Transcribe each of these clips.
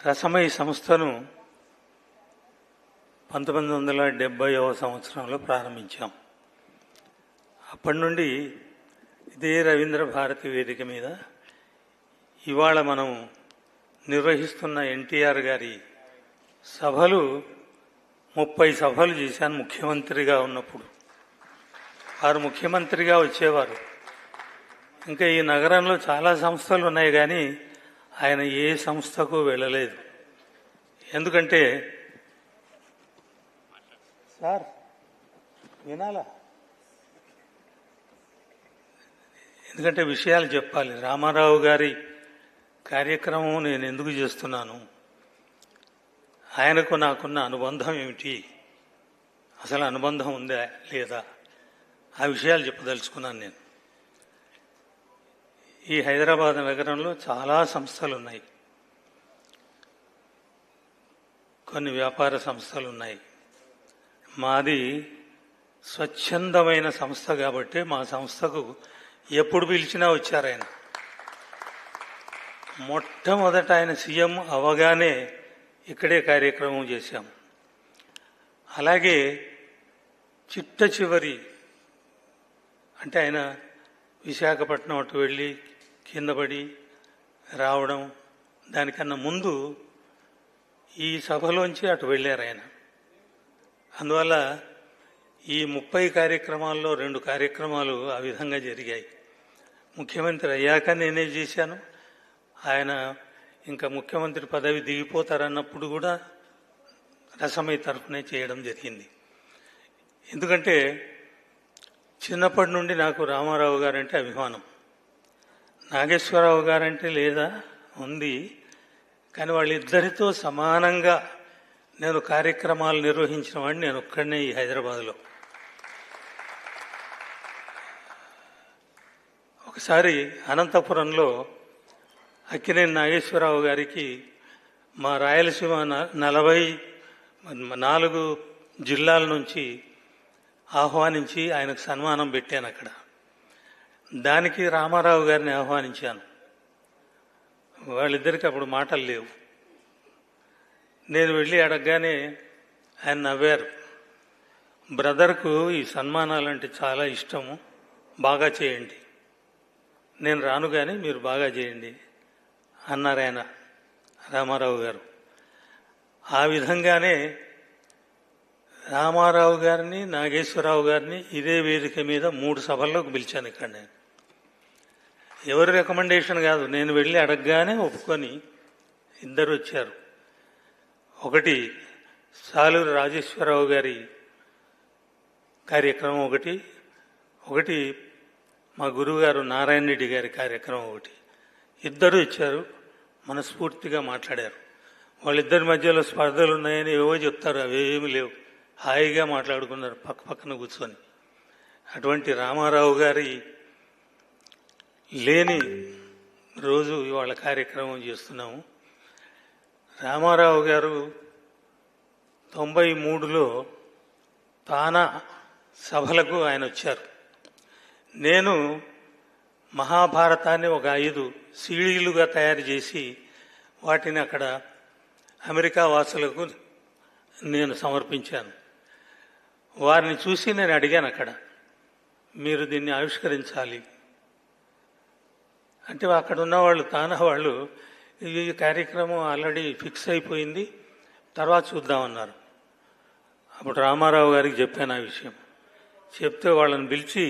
రసమై సంస్థను 1970వ సంవత్సరంలో ప్రారంభించాం. అప్పటి నుండి ఇదే రవీంద్ర భారతి వేదిక మీద ఇవాళ మనం నిర్వహిస్తున్న ఎన్టీఆర్ గారి సభలు 30 సభలు చేశాను. ముఖ్యమంత్రిగా ఉన్నప్పుడు వారు ముఖ్యమంత్రిగా వచ్చేవారు. ఇంకా ఈ నగరంలో చాలా సంస్థలు ఉన్నాయి, కానీ ఆయన ఏ సంస్థకు వెళ్ళలేదు. ఎందుకంటే సార్ వినాలా, ఎందుకంటే విషయాలు చెప్పాలి. రామారావు గారి కార్యక్రమం నేను ఎందుకు చేస్తున్నాను, ఆయనకు నాకున్న అనుబంధం ఏమిటి, అసలు అనుబంధం ఉందా లేదా, ఆ విషయాలు చెప్పదలుచుకున్నాను. నేను ఈ హైదరాబాద్ నగరంలో చాలా సంస్థలు ఉన్నాయి, కొన్ని వ్యాపార సంస్థలు ఉన్నాయి. మాది స్వచ్ఛందమైన సంస్థ కాబట్టి మా సంస్థకు ఎప్పుడు పిలిచినా వచ్చారు ఆయన. మొట్టమొదట ఆయన సీఎం అవగానే ఇక్కడే కార్యక్రమం చేశాం. అలాగే చిట్ట చివరి అంటే ఆయన విశాఖపట్నం అటు వెళ్ళి కింద పడి రావడం, దానికన్నా ముందు ఈ సభలోంచి అటు వెళ్ళారు ఆయన. అందువల్ల ఈ 30 కార్యక్రమాల్లో 2 కార్యక్రమాలు ఆ విధంగా జరిగాయి. ముఖ్యమంత్రి అయ్యాక నేనే చేశాను. ఆయన ఇంకా ముఖ్యమంత్రి పదవి దిగిపోతారన్నప్పుడు కూడా రసమై తరఫునే చేయడం జరిగింది. ఎందుకంటే చిన్నప్పటి నుండి నాకు రామారావు గారంటే అభిమానం. నాగేశ్వరరావు గారంటే లేదా ఉంది, కానీ వాళ్ళిద్దరితో సమానంగా నేను కార్యక్రమాలు నిర్వహించిన వాడిని నేను ఒక్కడనే ఈ హైదరాబాద్లో. ఒకసారి అనంతపురంలో అక్కినేని నాగేశ్వరరావు గారికి మా రాయలసీమ 44 జిల్లాల నుంచి ఆహ్వానించి ఆయనకు సన్మానం పెట్టాను అక్కడ. దానికి రామారావు గారిని ఆహ్వానించాను. వాళ్ళిద్దరికి అప్పుడు మాటలు లేవు. నేను వెళ్ళి అడగగానే ఆయన నవ్వారు. బ్రదర్కు ఈ సన్మానాలంటే చాలా ఇష్టము, బాగా చేయండి, నేను రాను కానీ మీరు బాగా చేయండి అన్నారు ఆయన, రామారావు గారు. ఆ విధంగానే రామారావు గారిని నాగేశ్వరరావు గారిని ఇదే వేదిక మీద 3 సభల్లోకి పిలిచాను. ఇక్కడ నేను ఎవరి రికమెండేషన్ కాదు, నేను వెళ్ళి అడగగానే ఒప్పుకొని ఇద్దరు వచ్చారు. ఒకటి సాలూరు రాజేశ్వరరావు గారి కార్యక్రమం ఒకటి మా గురువుగారు నారాయణ రెడ్డి గారి కార్యక్రమం ఒకటి. ఇద్దరు ఇచ్చారు, మనస్ఫూర్తిగా మాట్లాడారు. వాళ్ళిద్దరి మధ్యలో స్పర్ధలు ఉన్నాయని ఏవో చెప్తారు, అవేమీ లేవు. హాయిగా మాట్లాడుకున్నారు పక్క పక్కన కూర్చొని. అటువంటి రామారావు గారి లేని రోజు ఇవాళ కార్యక్రమం చేస్తున్నాము. రామారావు గారు 93లో తానా సభలకు ఆయన వచ్చారు. నేను మహాభారతాన్ని ఒక 5 సీడీలుగా తయారు చేసి వాటిని అక్కడ అమెరికా వాసులకు నేను సమర్పించాను. వారిని చూసి నేను అడిగాను అక్కడ, మీరు దీన్ని ఆవిష్కరించాలి అంటే అక్కడ ఉన్నవాళ్ళు తానా వాళ్ళు ఈ కార్యక్రమం ఆల్రెడీ ఫిక్స్ అయిపోయింది, తర్వాత చూద్దామన్నారు. అప్పుడు రామారావు గారికి చెప్పాను ఆ విషయం. చెప్తే వాళ్ళని పిలిచి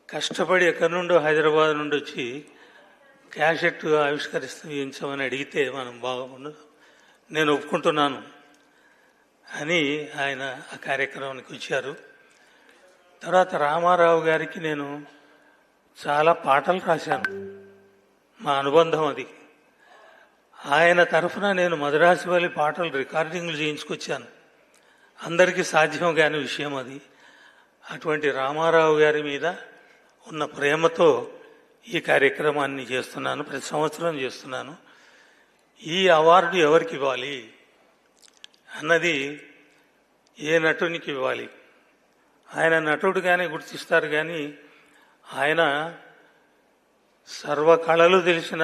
కష్టపడి ఎక్కడి నుండో హైదరాబాద్ నుండి వచ్చి క్యాసెట్ ఆవిష్కరించమని అడిగితే మనం బాగుండదు, నేను ఒప్పుకుంటున్నాను అని ఆయన ఆ కార్యక్రమానికి వచ్చారు. తర్వాత రామారావు గారికి నేను చాలా పాటలు రాశాను, మా అనుబంధం అది. ఆయన తరఫున నేను మద్రాసు వెళ్ళి పాటలు రికార్డింగ్లు చేయించుకొచ్చాను. అందరికీ సాధ్యం కాని విషయం అది. అటువంటి రామారావు గారి మీద ఉన్న ప్రేమతో ఈ కార్యక్రమాన్ని చేస్తున్నాను, ప్రతి సంవత్సరం చేస్తున్నాను. ఈ అవార్డు ఎవరికి ఇవ్వాలి అన్నది ఏ నటునికి ఇవ్వాలి. ఆయన నటుడుగానే గుర్తిస్తారు, కానీ ఆయన సర్వకళలు తెలిసిన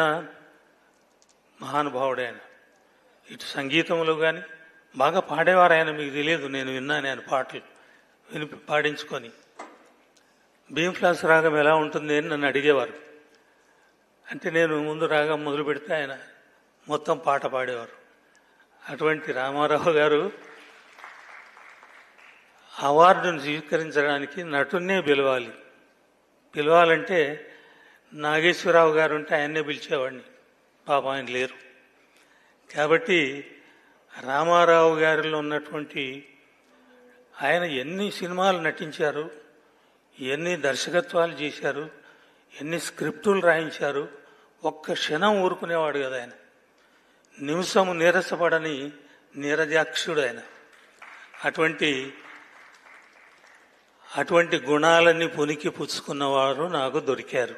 మహానుభావుడు ఆయన. ఇటు సంగీతంలో కానీ బాగా పాడేవారు ఆయన. మీకు తెలియదు, నేను విన్నాను ఆయన పాటలు పాడించుకొని. బీమ్ ఫ్లాస్ రాగం ఎలా ఉంటుంది అని నన్ను అడిగేవారు. అంటే నేను ముందు రాగం మొదలు పెడితే ఆయన మొత్తం పాట పాడేవారు. అటువంటి రామారావు గారు అవార్డును స్వీకరించడానికి నటున్నే పిలవాలంటే నాగేశ్వరరావు గారు ఉంటే ఆయన్నే పిలిచేవాడిని. పాపం ఆయన లేరు. కాబట్టి రామారావు గారిలో ఉన్నటువంటి ఆయన ఎన్ని సినిమాలు నటించారు, ఎన్ని దర్శకత్వాలు చేశారు, ఎన్ని స్క్రిప్టులు రాయించారు. ఒక్క క్షణం ఊరుకునేవాడు కదా ఆయన. నిమిషము నీరసపడని నీరజాక్షుడు ఆయన. అటువంటి గుణాలన్నీ పునికి పుచ్చుకున్నవారు నాకు దొరికారు.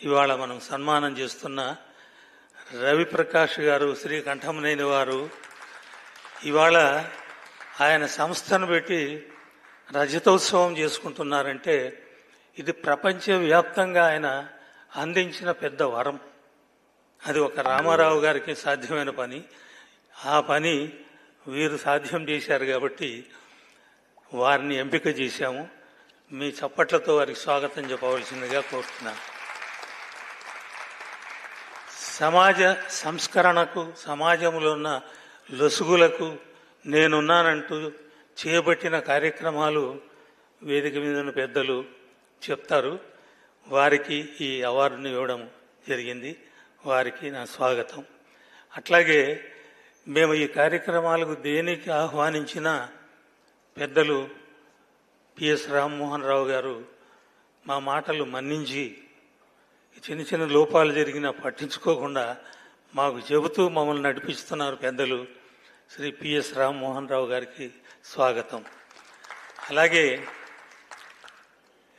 ఇవాళ మనం సన్మానం చేస్తున్న రవిప్రకాష్ గారు, శ్రీకంఠమనేని వారు ఇవాళ ఆయన సంస్థను పెట్టి రజతోత్సవం చేసుకుంటున్నారంటే ఇది ప్రపంచవ్యాప్తంగా ఆయన అందించిన పెద్ద వరం. అది ఒక రామారావు గారికి సాధ్యమైన పని. ఆ పని వీరు సాధ్యం చేశారు కాబట్టి వారిని ఎంపిక చేశాము. మీ చప్పట్లతో వారికి స్వాగతం చెప్పవలసిందిగా కోరుతున్నాను. సమాజ సంస్కరణకు, సమాజంలో ఉన్న లొసుగులకు నేనున్నానంటూ చేపట్టిన కార్యక్రమాలు వేదిక మీద ఉన్న పెద్దలు చెప్తారు. వారికి ఈ అవార్డును ఇవ్వడం జరిగింది. వారికి నా స్వాగతం. అట్లాగే మేము ఈ కార్యక్రమాలకు దేనికి ఆహ్వానించిన పెద్దలు పిఎస్ రామ్మోహన్ రావు గారు మా మాటలు మన్నించి చిన్న చిన్న లోపాలు జరిగినా పట్టించుకోకుండా మాకు చెబుతూ మమ్మల్ని నడిపిస్తున్నారు పెద్దలు శ్రీ పిఎస్ రామ్మోహన్ రావు గారికి స్వాగతం. అలాగే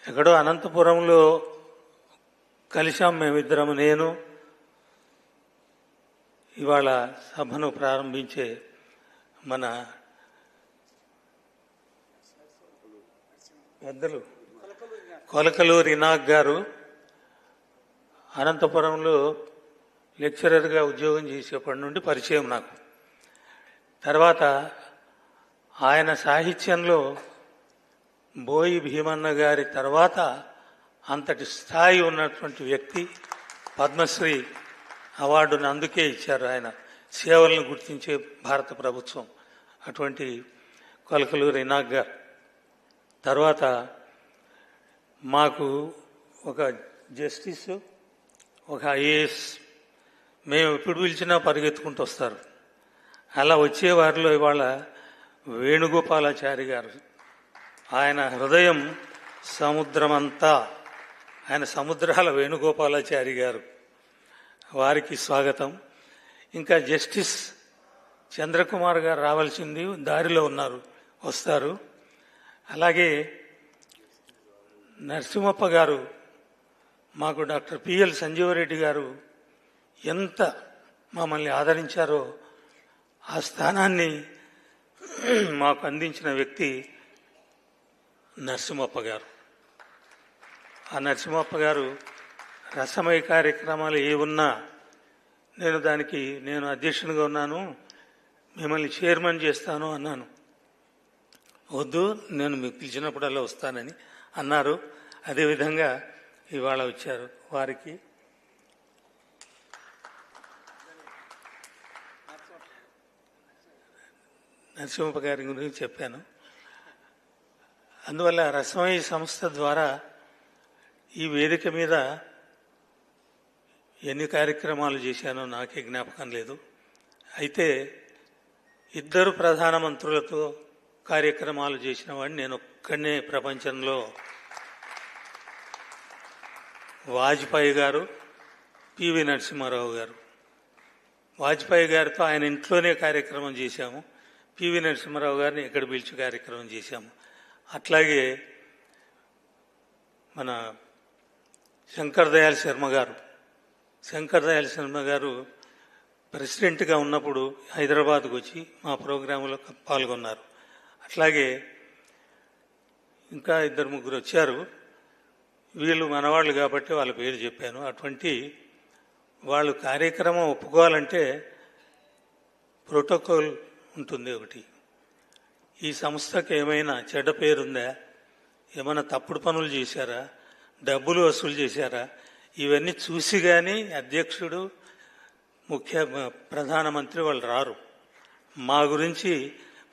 ఎక్కడో అనంతపురంలో కలిశాం మేమిద్దరం. నేను ఇవాళ సభను ప్రారంభించే మన పెద్దలు కొలకలూరి నాగ్ గారు అనంతపురంలో లెక్చరర్గా ఉద్యోగం చేసేప్పటి నుండి పరిచయం నాకు. తర్వాత ఆయన సాహిత్యంలో బోయి భీమన్న గారి తర్వాత అంతటి స్థాయి ఉన్నటువంటి వ్యక్తి. పద్మశ్రీ అవార్డును అందుకే ఇచ్చారు ఆయన, సేవలను గుర్తించే భారత ప్రభుత్వం. అటువంటి కొలకలూరి నాగ్ గారు తర్వాత మాకు ఒక జస్టిస్, ఒక ఐఏఎస్, మేము ఎప్పుడు పిలిచినా పరిగెత్తుకుంటూ వస్తారు. అలా వచ్చేవారిలో ఇవాళ వేణుగోపాలాచారి గారు. ఆయన హృదయం సముద్రమంతా, ఆయన సముద్రాల వేణుగోపాలాచారి గారు. వారికి స్వాగతం. ఇంకా జస్టిస్ చంద్రకుమార్ గారు రావాల్సింది, దారిలో ఉన్నారు, వస్తారు. అలాగే నరసింహప్ప గారు, మాకు డాక్టర్ పిఎల్ సంజీవరెడ్డి గారు ఎంత మమ్మల్ని ఆదరించారో ఆ స్థానాన్ని మాకు అందించిన వ్యక్తి నరసింహప్ప గారు. ఆ నరసింహప్ప గారు రసమయ కార్యక్రమాలు ఏ ఉన్నా నేను అధ్యక్షునిగా ఉన్నాను, మిమ్మల్ని చైర్మన్ చేస్తాను అన్నాను. వద్దు, నేను మీకు పిలిచినప్పుడల్లా వస్తానని అన్నారు. అదేవిధంగా ఇవాళ వచ్చారు. వారికి నరసింహప్ప గారి గురించి చెప్పాను. అందువల్ల రసమయ సంస్థ ద్వారా ఈ వేదిక మీద ఎన్ని కార్యక్రమాలు చేశానో నాకే జ్ఞాపకం లేదు. అయితే ఇద్దరు ప్రధానమంత్రులతో కార్యక్రమాలు చేసిన వాడిని నేను ఒక్కనే ప్రపంచంలో. వాజ్పేయి గారు, పివి నరసింహారావు గారు. వాజ్పేయి గారితో ఆయన ఇంట్లోనే కార్యక్రమం చేశాము. పివి నరసింహారావు గారిని ఇక్కడ పిలిచి కార్యక్రమం చేశాము. అట్లాగే మన శంకర్ దయాళ్ శర్మ గారు ప్రెసిడెంట్గా ఉన్నప్పుడు హైదరాబాద్కు వచ్చి మా ప్రోగ్రాంలో పాల్గొన్నారు. అట్లాగే ఇంకా ఇద్దరు ముగ్గురు వచ్చారు. వీళ్ళు మనవాళ్ళు కాబట్టి వాళ్ళ పేరు చెప్పాను. అటువంటి వాళ్ళు కార్యక్రమం ఒప్పుకోవాలంటే ప్రోటోకాల్ ఉంటుంది ఒకటి. ఈ సంస్థకి ఏమైనా చెడ్డ పేరుందా, ఏమైనా తప్పుడు పనులు చేశారా, డబ్బులు వసూలు చేశారా, ఇవన్నీ చూసి కానీ అధ్యక్షుడు ప్రధానమంత్రి వాళ్ళు రారు. మా గురించి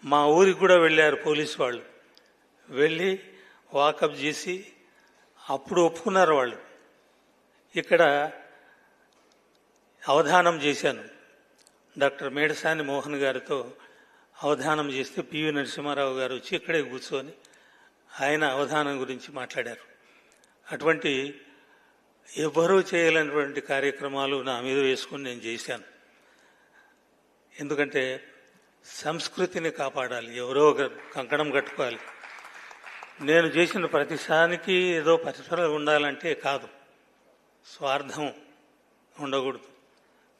మా ఊరికి కూడా వెళ్ళారు పోలీసు వాళ్ళు, వెళ్ళి వాకప్ చేసి అప్పుడు ఒప్పుకున్నారు వాళ్ళు. ఇక్కడ అవధానం చేశాను, డాక్టర్ మేడసాని మోహన్ గారితో అవధానం చేస్తే పివి నరసింహారావు గారు వచ్చి ఇక్కడే కూర్చొని ఆయన అవధానం గురించి మాట్లాడారు. అటువంటి ఎవ్వరూ చేయలేనటువంటి కార్యక్రమాలు నా మీద వేసుకుని నేను చేశాను. ఎందుకంటే సంస్కృతిని కాపాడాలి, ఎవరో ఒక కంకణం కట్టుకోవాలి. నేను చేసిన ప్రతిసానికి ఏదో పరిసరాలు ఉండాలంటే కాదు, స్వార్థం ఉండకూడదు,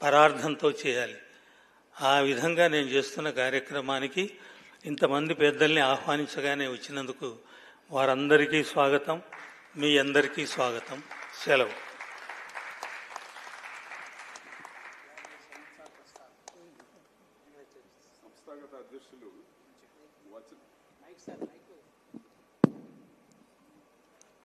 పరార్థంతో చేయాలి. ఆ విధంగా నేను చేస్తున్న కార్యక్రమానికి ఇంతమంది పెద్దల్ని ఆహ్వానించగానే వచ్చినందుకు వారందరికీ స్వాగతం, మీ అందరికీ స్వాగతం. సెలవు. సంస్థాగత అధ్యక్షులు